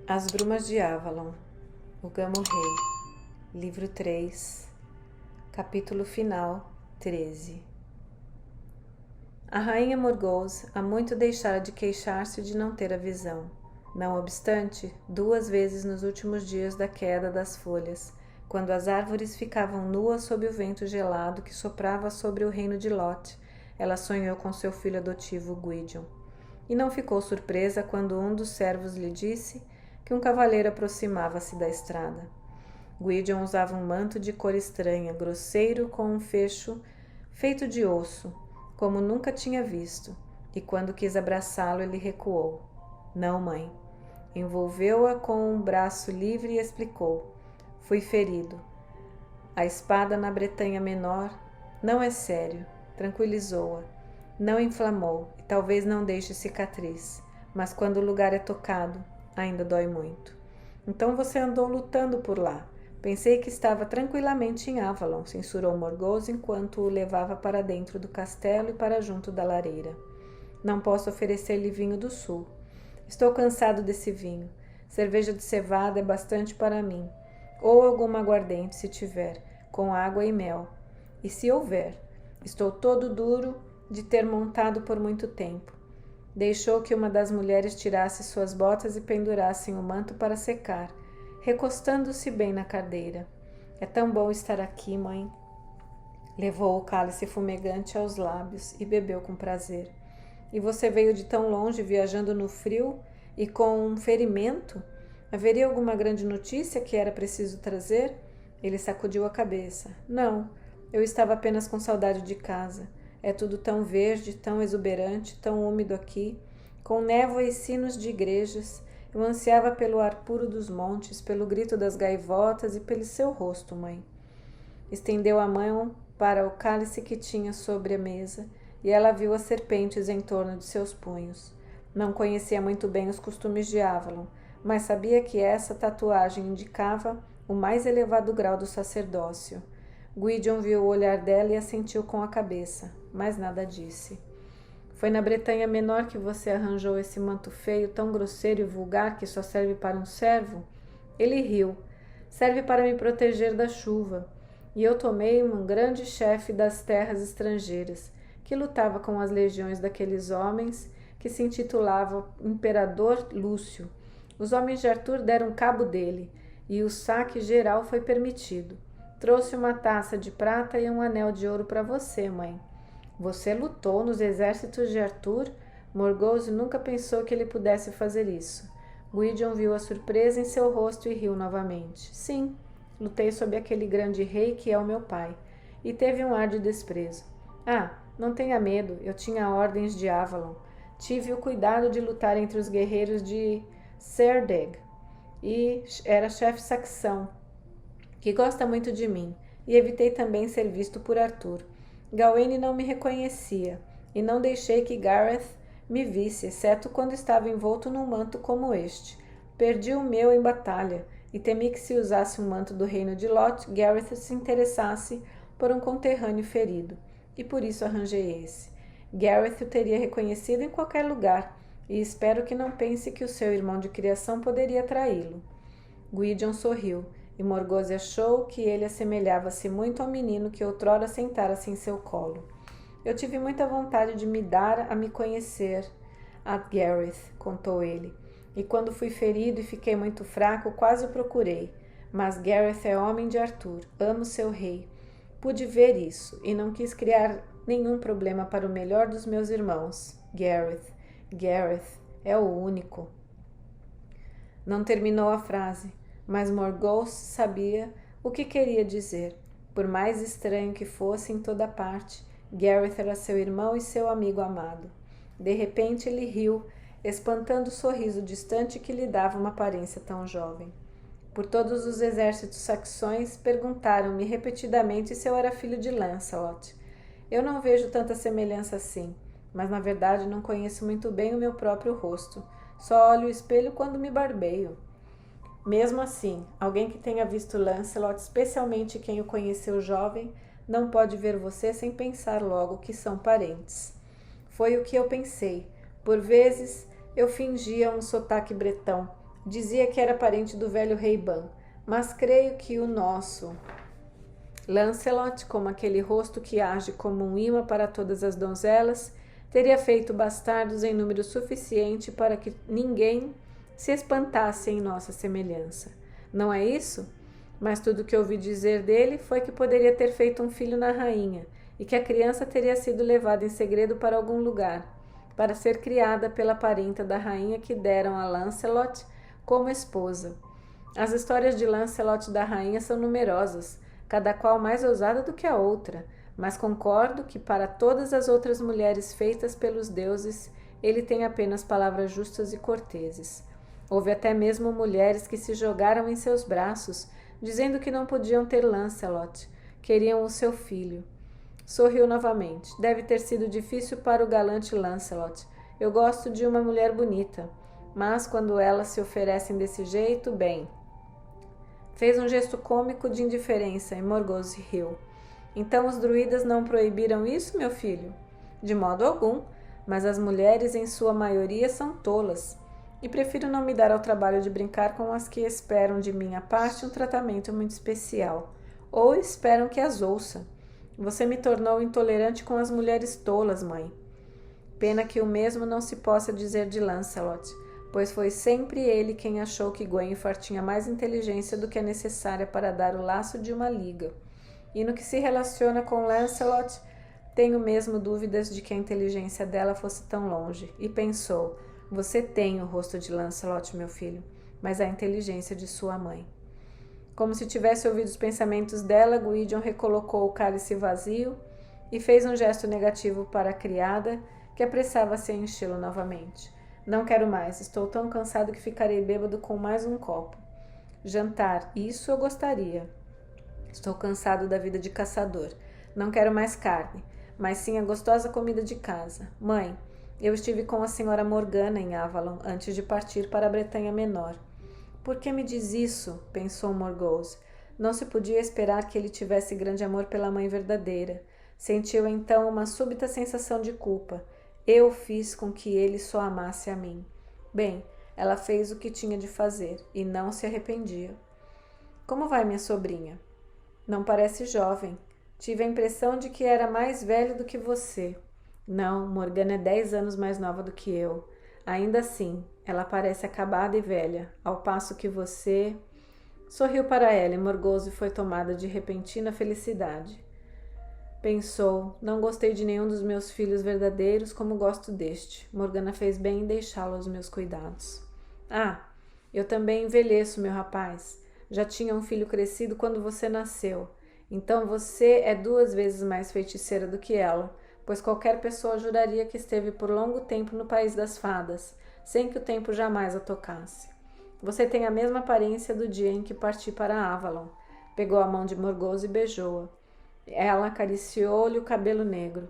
As Brumas de Avalon, o Gamo-Rei, livro 3, capítulo final 13. A rainha Morgause há muito deixara de queixar-se de não ter a visão. Não obstante, 2 vezes nos últimos dias da queda das folhas, quando as árvores ficavam nuas sob o vento gelado que soprava sobre o reino de Lot, ela sonhou com seu filho adotivo Gwydion. E não ficou surpresa quando um dos servos lhe disse que um cavaleiro aproximava-se da estrada. Gwydion usava um manto de cor estranha, grosseiro, com um fecho feito de osso, como nunca tinha visto, e quando quis abraçá-lo, ele recuou. Não, mãe. Envolveu-a com um braço livre e explicou. Fui ferido. A espada na Bretanha Menor não é sério. Tranquilizou-a. Não inflamou e talvez não deixe cicatriz, mas quando o lugar é tocado, ainda dói muito. Então você andou lutando por lá. Pensei que estava tranquilamente em Avalon, censurou Morgause enquanto o levava para dentro do castelo e para junto da lareira. Não posso oferecer-lhe vinho do sul. Estou cansado desse vinho. Cerveja de cevada é bastante para mim. Ou alguma aguardente, se tiver, com água e mel. E se houver. Estou todo duro de ter montado por muito tempo. Deixou que uma das mulheres tirasse suas botas e pendurassem o manto para secar, recostando-se bem na cadeira. É tão bom estar aqui, mãe. Levou o cálice fumegante aos lábios e bebeu com prazer. E você veio de tão longe, viajando no frio e com um ferimento? Haveria alguma grande notícia que era preciso trazer? Ele sacudiu a cabeça. Não, eu estava apenas com saudade de casa. É tudo tão verde, tão exuberante, tão úmido aqui, com névoa e sinos de igrejas. Eu ansiava pelo ar puro dos montes, pelo grito das gaivotas e pelo seu rosto, mãe. Estendeu a mão para o cálice que tinha sobre a mesa, e ela viu as serpentes em torno de seus punhos. Não conhecia muito bem os costumes de Avalon, mas sabia que essa tatuagem indicava o mais elevado grau do sacerdócio. Gwydion viu o olhar dela e assentiu com a cabeça, mas nada disse. Foi na Bretanha Menor que você arranjou esse manto feio, tão grosseiro e vulgar que só serve para um servo? Ele riu. Serve para me proteger da chuva. E eu tomei um grande chefe das terras estrangeiras, que lutava com as legiões daqueles homens que se intitulava Imperador Lúcio. Os homens de Arthur deram cabo dele, e o saque geral foi permitido. Trouxe uma taça de prata e um anel de ouro para você, mãe. Você lutou nos exércitos de Arthur? Morgause nunca pensou que ele pudesse fazer isso. Gwydion viu a surpresa em seu rosto e riu novamente. Sim, lutei sob aquele grande rei que é o meu pai. E teve um ar de desprezo. Ah, não tenha medo, eu tinha ordens de Avalon. Tive o cuidado de lutar entre os guerreiros de Cerdeg e era chefe saxão, que gosta muito de mim, e evitei também ser visto por Arthur. Gawaine não me reconhecia, e não deixei que Gareth me visse, exceto quando estava envolto num manto como este. Perdi o meu em batalha, e temi que se usasse um manto do reino de Lot, Gareth se interessasse por um conterrâneo ferido, e por isso arranjei esse. Gareth o teria reconhecido em qualquer lugar, e espero que não pense que o seu irmão de criação poderia traí-lo. Gwydion sorriu, e Morgause achou que ele assemelhava-se muito ao menino que outrora sentara-se em seu colo. Eu tive muita vontade de me dar a me conhecer a Gareth, contou ele, e quando fui ferido e fiquei muito fraco, quase o procurei. Mas Gareth é homem de Arthur, amo seu rei. Pude ver isso, e não quis criar nenhum problema para o melhor dos meus irmãos. Gareth é o único. Não terminou a frase, mas Morgause sabia o que queria dizer. Por mais estranho que fosse em toda parte, Gareth era seu irmão e seu amigo amado. De repente ele riu, espantando o sorriso distante que lhe dava uma aparência tão jovem. Por todos os exércitos saxões perguntaram-me repetidamente se eu era filho de Lancelot. Eu não vejo tanta semelhança assim, mas na verdade não conheço muito bem o meu próprio rosto. Só olho o espelho quando me barbeio. Mesmo assim, alguém que tenha visto Lancelot, especialmente quem o conheceu jovem, não pode ver você sem pensar logo que são parentes. Foi o que eu pensei. Por vezes, eu fingia um sotaque bretão, Dizia que era parente do velho rei Ban, mas creio que o nosso Lancelot, com aquele rosto que age como um imã para todas as donzelas, teria feito bastardos em número suficiente para que ninguém se espantasse em nossa semelhança. Não é isso? Mas tudo o que ouvi dizer dele foi que poderia ter feito um filho na rainha e que a criança teria sido levada em segredo para algum lugar, para ser criada pela parenta da rainha que deram a Lancelot como esposa. As histórias de Lancelot e da rainha são numerosas, cada qual mais ousada do que a outra, mas concordo que para todas as outras mulheres feitas pelos deuses, ele tem apenas palavras justas e corteses. Houve até mesmo mulheres que se jogaram em seus braços, dizendo que não podiam ter Lancelot, queriam o seu filho. Sorriu novamente. Deve ter sido difícil para o galante Lancelot. Eu gosto de uma mulher bonita, mas quando elas se oferecem desse jeito, bem... Fez um gesto cômico de indiferença e Morgause riu. Então os druidas não proibiram isso, meu filho? De modo algum, mas as mulheres em sua maioria são tolas, e prefiro não me dar ao trabalho de brincar com as que esperam de minha parte um tratamento muito especial, ou esperam que as ouça. Você me tornou intolerante com as mulheres tolas, mãe. Pena que o mesmo não se possa dizer de Lancelot, pois foi sempre ele quem achou que Gwenfar tinha mais inteligência do que a necessária para dar o laço de uma liga. E no que se relaciona com Lancelot, tenho mesmo dúvidas de que a inteligência dela fosse tão longe. E pensou, você tem o rosto de Lancelot, meu filho, mas a inteligência de sua mãe. Como se tivesse ouvido os pensamentos dela, Gwydion recolocou o cálice vazio e fez um gesto negativo para a criada, que apressava-se a enchê-lo novamente. Não quero mais, estou tão cansado que ficarei bêbado com mais um copo. Jantar, isso eu gostaria. Estou cansado da vida de caçador. Não quero mais carne, mas sim a gostosa comida de casa. Mãe, eu estive com a senhora Morgana em Avalon antes de partir para a Bretanha Menor. Por que me diz isso? Pensou Morgause. Não se podia esperar que ele tivesse grande amor pela mãe verdadeira. Sentiu então uma súbita sensação de culpa. Eu fiz com que ele só amasse a mim. Bem, ela fez o que tinha de fazer e não se arrependia. Como vai minha sobrinha? Não parece jovem. Tive a impressão de que era mais velho do que você. Não, Morgana é 10 anos mais nova do que eu. Ainda assim, ela parece acabada e velha, ao passo que você... Sorriu para ela e Morgause foi tomada de repentina felicidade. Pensou, não gostei de nenhum dos meus filhos verdadeiros como gosto deste. Morgana fez bem em deixá-lo aos meus cuidados. Ah, eu também envelheço, meu rapaz. Já tinha um filho crescido quando você nasceu. Então você é 2 vezes mais feiticeira do que ela, pois qualquer pessoa juraria que esteve por longo tempo no país das fadas, sem que o tempo jamais a tocasse. Você tem a mesma aparência do dia em que parti para Avalon. Pegou a mão de Morgause e beijou-a. Ela acariciou-lhe o cabelo negro.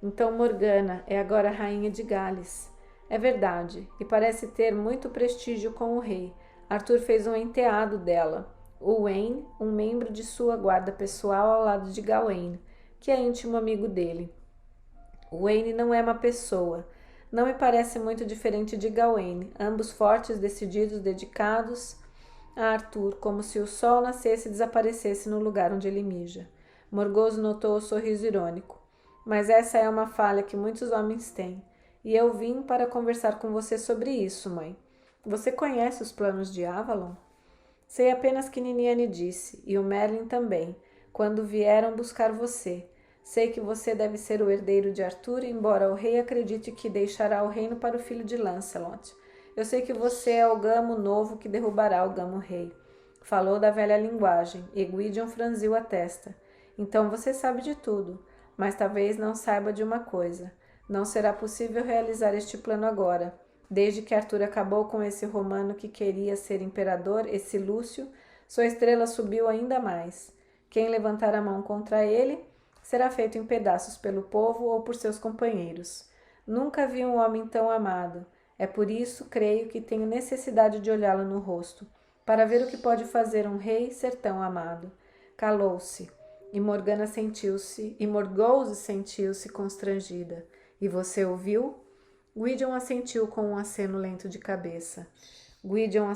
Então Morgana é agora rainha de Gales. É verdade, e parece ter muito prestígio com o rei. Arthur fez um enteado dela. O Wayne, um membro de sua guarda pessoal ao lado de Gawain, que é íntimo amigo dele. O Wayne não é uma pessoa. Não me parece muito diferente de Gawain, ambos fortes, decididos, dedicados a Arthur, como se o sol nascesse e desaparecesse no lugar onde ele mija. Morgause notou o sorriso irônico. Mas essa é uma falha que muitos homens têm. E eu vim para conversar com você sobre isso, mãe. Você conhece os planos de Avalon? Sei apenas que Niniane disse, e o Merlin também, quando vieram buscar você. Sei que você deve ser o herdeiro de Arthur, embora o rei acredite que deixará o reino para o filho de Lancelot. Eu sei que você é o gamo novo que derrubará o gamo rei. Falou da velha linguagem, e Gwydion franziu a testa. Então você sabe de tudo, mas talvez não saiba de uma coisa. Não será possível realizar este plano agora. Desde que Arthur acabou com esse romano que queria ser imperador, esse Lúcio, sua estrela subiu ainda mais. Quem levantar a mão contra ele será feito em pedaços pelo povo ou por seus companheiros. Nunca vi um homem tão amado. É por isso, creio, que tenho necessidade de olhá-lo no rosto, para ver o que pode fazer um rei ser tão amado. Calou-se. E Morgause sentiu-se constrangida. E você ouviu? Gwydion assentiu com um aceno lento de cabeça. Gwydion,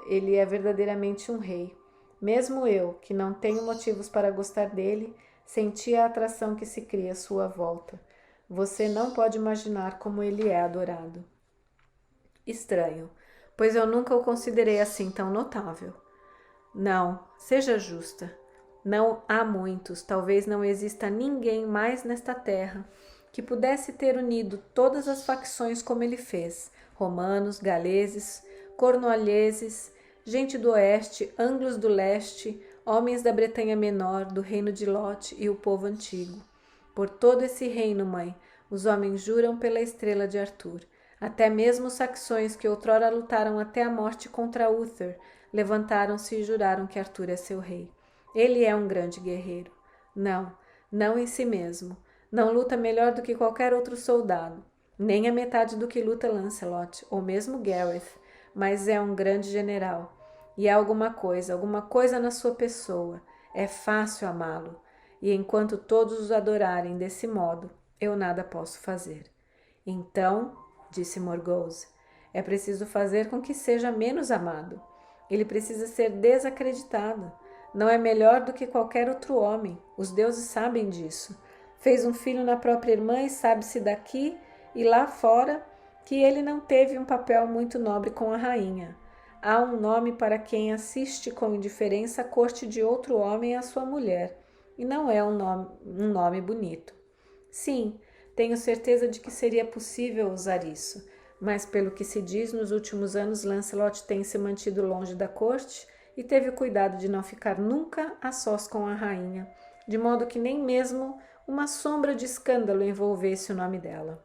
ele é verdadeiramente um rei. Mesmo eu, que não tenho motivos para gostar dele, senti a atração que se cria à sua volta. Você não pode imaginar como ele é adorado. Estranho, pois eu nunca o considerei assim tão notável. Não, seja justa. Não há muitos, talvez não exista ninguém mais nesta terra que pudesse ter unido todas as facções como ele fez: romanos, galeses, cornualheses, gente do oeste, anglos do leste, homens da Bretanha Menor, do reino de Lot e o povo antigo. Por todo esse reino, mãe, os homens juram pela estrela de Arthur. Até mesmo os saxões que outrora lutaram até a morte contra Uther levantaram-se e juraram que Arthur é seu rei. Ele é um grande guerreiro. Não, não em si mesmo. Não luta melhor do que qualquer outro soldado, nem a metade do que luta Lancelot, ou mesmo Gareth, mas é um grande general. E há alguma coisa na sua pessoa. É fácil amá-lo. E enquanto todos os adorarem desse modo, eu nada posso fazer. Então, disse Morgause, é preciso fazer com que seja menos amado. Ele precisa ser desacreditado. Não é melhor do que qualquer outro homem. Os deuses sabem disso. Fez um filho na própria irmã e sabe-se daqui e lá fora que ele não teve um papel muito nobre com a rainha. Há um nome para quem assiste com indiferença a corte de outro homem à sua mulher, e não é um nome bonito. Sim, tenho certeza de que seria possível usar isso, mas pelo que se diz, nos últimos anos Lancelot tem se mantido longe da corte e teve o cuidado de não ficar nunca a sós com a rainha, de modo que nem mesmo uma sombra de escândalo envolvesse o nome dela.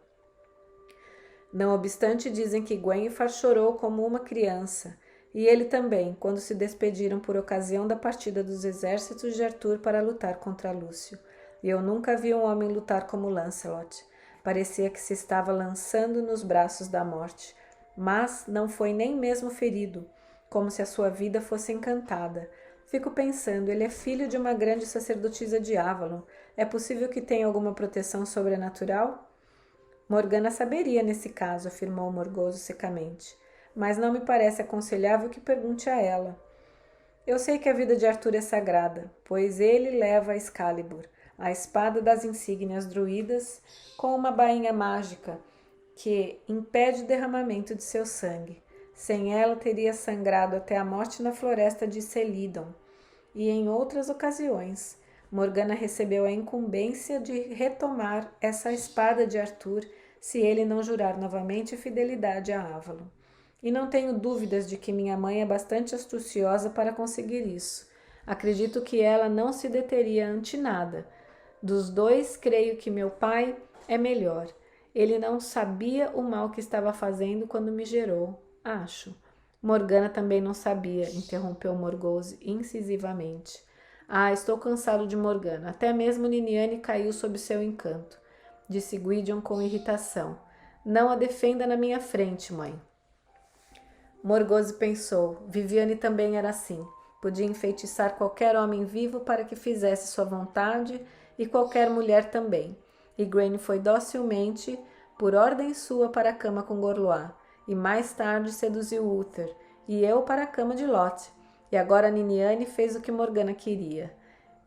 Não obstante, dizem que Gwenhwyfar chorou como uma criança, e ele também, quando se despediram por ocasião da partida dos exércitos de Arthur para lutar contra Lúcio. E eu nunca vi um homem lutar como Lancelot. Parecia que se estava lançando nos braços da morte, mas não foi nem mesmo ferido, como se a sua vida fosse encantada. Fico pensando, ele é filho de uma grande sacerdotisa de Avalon. É possível que tenha alguma proteção sobrenatural? Morgana saberia nesse caso, afirmou Morgause secamente. Mas não me parece aconselhável que pergunte a ela. Eu sei que a vida de Arthur é sagrada, pois ele leva a Excalibur, a espada das insígnias druidas, com uma bainha mágica que impede o derramamento de seu sangue. Sem ela, teria sangrado até a morte na floresta de Celidon. E em outras ocasiões, Morgana recebeu a incumbência de retomar essa espada de Arthur se ele não jurar novamente fidelidade a Avalon. E não tenho dúvidas de que minha mãe é bastante astuciosa para conseguir isso. Acredito que ela não se deteria ante nada. Dos dois, creio que meu pai é melhor. Ele não sabia o mal que estava fazendo quando me gerou, acho. Morgana também não sabia, interrompeu Morgause incisivamente. Ah, estou cansado de Morgana. Até mesmo Niniane caiu sob seu encanto, disse Gwydion com irritação. Não a defenda na minha frente, mãe. Morgause pensou. Viviane também era assim. Podia enfeitiçar qualquer homem vivo para que fizesse sua vontade e qualquer mulher também. Igraine foi docilmente, por ordem sua, para a cama com Gorlois, e mais tarde seduziu Uther, e eu para a cama de Lot. E agora Niniane fez o que Morgana queria.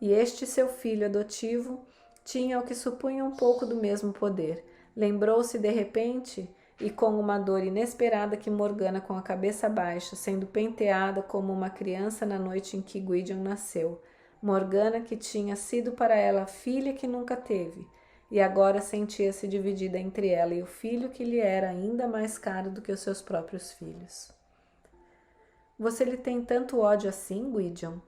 E este seu filho adotivo tinha o que supunha um pouco do mesmo poder. Lembrou-se de repente, e com uma dor inesperada, que Morgana, com a cabeça baixa, sendo penteada como uma criança na noite em que Gwydion nasceu. Morgana, que tinha sido para ela a filha que nunca teve, e agora sentia-se dividida entre ela e o filho que lhe era ainda mais caro do que os seus próprios filhos. Você lhe tem tanto ódio assim, Gwydion?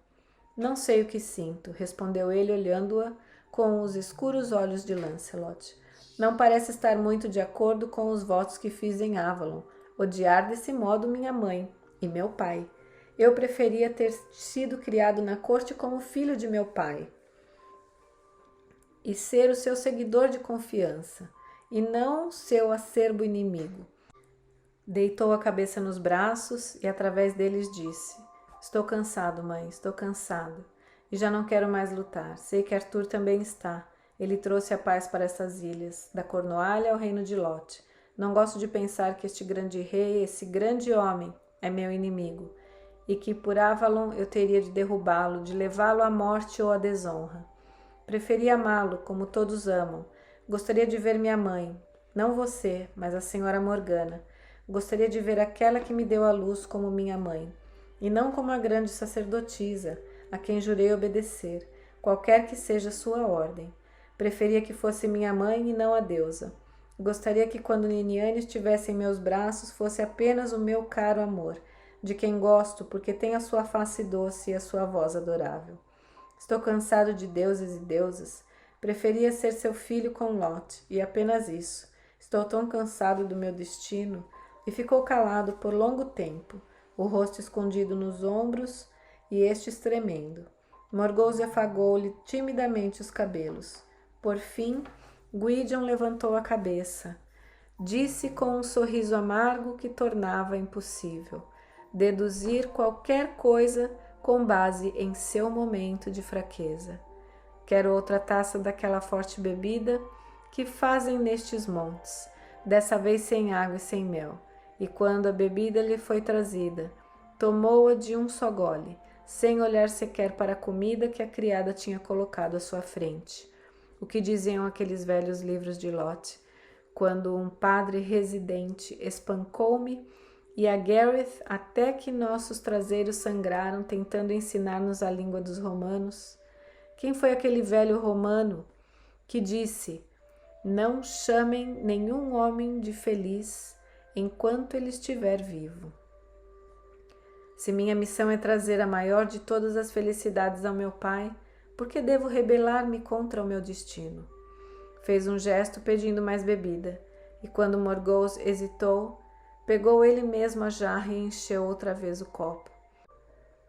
Não sei o que sinto, respondeu ele, olhando-a com os escuros olhos de Lancelot. Não parece estar muito de acordo com os votos que fiz em Avalon, odiar desse modo minha mãe e meu pai. Eu preferia ter sido criado na corte como filho de meu pai e ser o seu seguidor de confiança, e não seu acerbo inimigo. Deitou a cabeça nos braços e através deles disse: Estou cansado, mãe, estou cansado, e já não quero mais lutar. Sei que Arthur também está. Ele trouxe a paz para essas ilhas, da Cornualha ao reino de Lot. Não gosto de pensar que este grande rei, esse grande homem, é meu inimigo, e que por Avalon eu teria de derrubá-lo, de levá-lo à morte ou à desonra. Preferi amá-lo, como todos amam. Gostaria de ver minha mãe, não você, mas a senhora Morgana. Gostaria de ver aquela que me deu a luz como minha mãe, e não como a grande sacerdotisa, a quem jurei obedecer, qualquer que seja sua ordem. Preferia que fosse minha mãe e não a deusa. Gostaria que quando Niniane estivesse em meus braços fosse apenas o meu caro amor, de quem gosto porque tem a sua face doce e a sua voz adorável. Estou cansado de deuses e deusas. Preferia ser seu filho com Lot, e apenas isso. Estou tão cansado do meu destino. E ficou calado por longo tempo, o rosto escondido nos ombros e estes tremendo. Morgause afagou-lhe timidamente os cabelos. Por fim, Gwydion levantou a cabeça. Disse com um sorriso amargo que tornava impossível deduzir qualquer coisa com base em seu momento de fraqueza. Quero outra taça daquela forte bebida que fazem nestes montes, dessa vez sem água e sem mel. E quando a bebida lhe foi trazida, tomou-a de um só gole, sem olhar sequer para a comida que a criada tinha colocado à sua frente. O que diziam aqueles velhos livros de Lot, quando um padre residente espancou-me e a Gareth até que nossos traseiros sangraram tentando ensinar-nos a língua dos romanos? Quem foi aquele velho romano que disse: não chamem nenhum homem de feliz enquanto ele estiver vivo? Se minha missão é trazer a maior de todas as felicidades ao meu pai, por que devo rebelar-me contra o meu destino? Fez um gesto pedindo mais bebida, e quando Morgause hesitou, pegou ele mesmo a jarra e encheu outra vez o copo.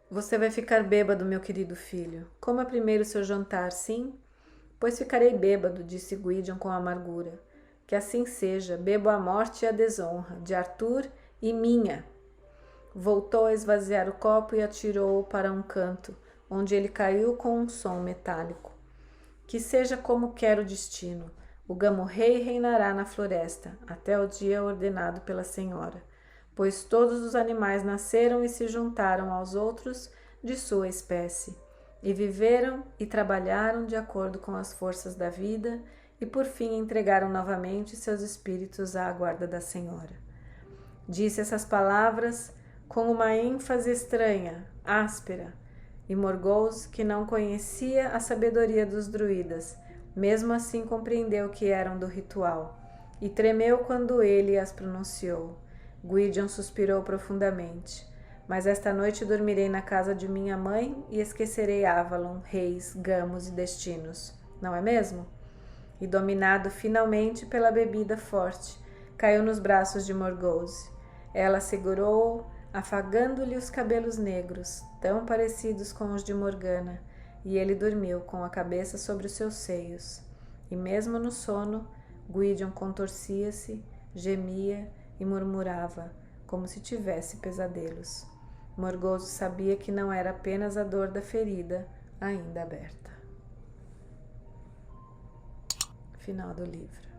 Você vai ficar bêbado, meu querido filho. Coma primeiro seu jantar, sim? Pois ficarei bêbado, disse Gwydion com amargura. Que assim seja, bebo a morte e a desonra, de Arthur e minha. Voltou a esvaziar o copo e atirou-o para um canto, onde ele caiu com um som metálico. Que seja como quer o destino. O Gamo-rei reinará na floresta, até o dia ordenado pela senhora, pois todos os animais nasceram e se juntaram aos outros de sua espécie, e viveram e trabalharam de acordo com as forças da vida, e por fim entregaram novamente seus espíritos à guarda da senhora. Disse essas palavras com uma ênfase estranha, áspera, e Morgause, que não conhecia a sabedoria dos druidas, mesmo assim compreendeu que eram do ritual, e tremeu quando ele as pronunciou. Gwydion suspirou profundamente. Mas esta noite dormirei na casa de minha mãe e esquecerei Avalon, reis, gamos e destinos, não é mesmo? E dominado finalmente pela bebida forte, caiu nos braços de Morgause. Ela segurou-o, afagando-lhe os cabelos negros, tão parecidos com os de Morgana, e ele dormiu com a cabeça sobre os seus seios. E mesmo no sono, Gwydion contorcia-se, gemia e murmurava, como se tivesse pesadelos. Morgause sabia que não era apenas a dor da ferida ainda aberta. Final do livro.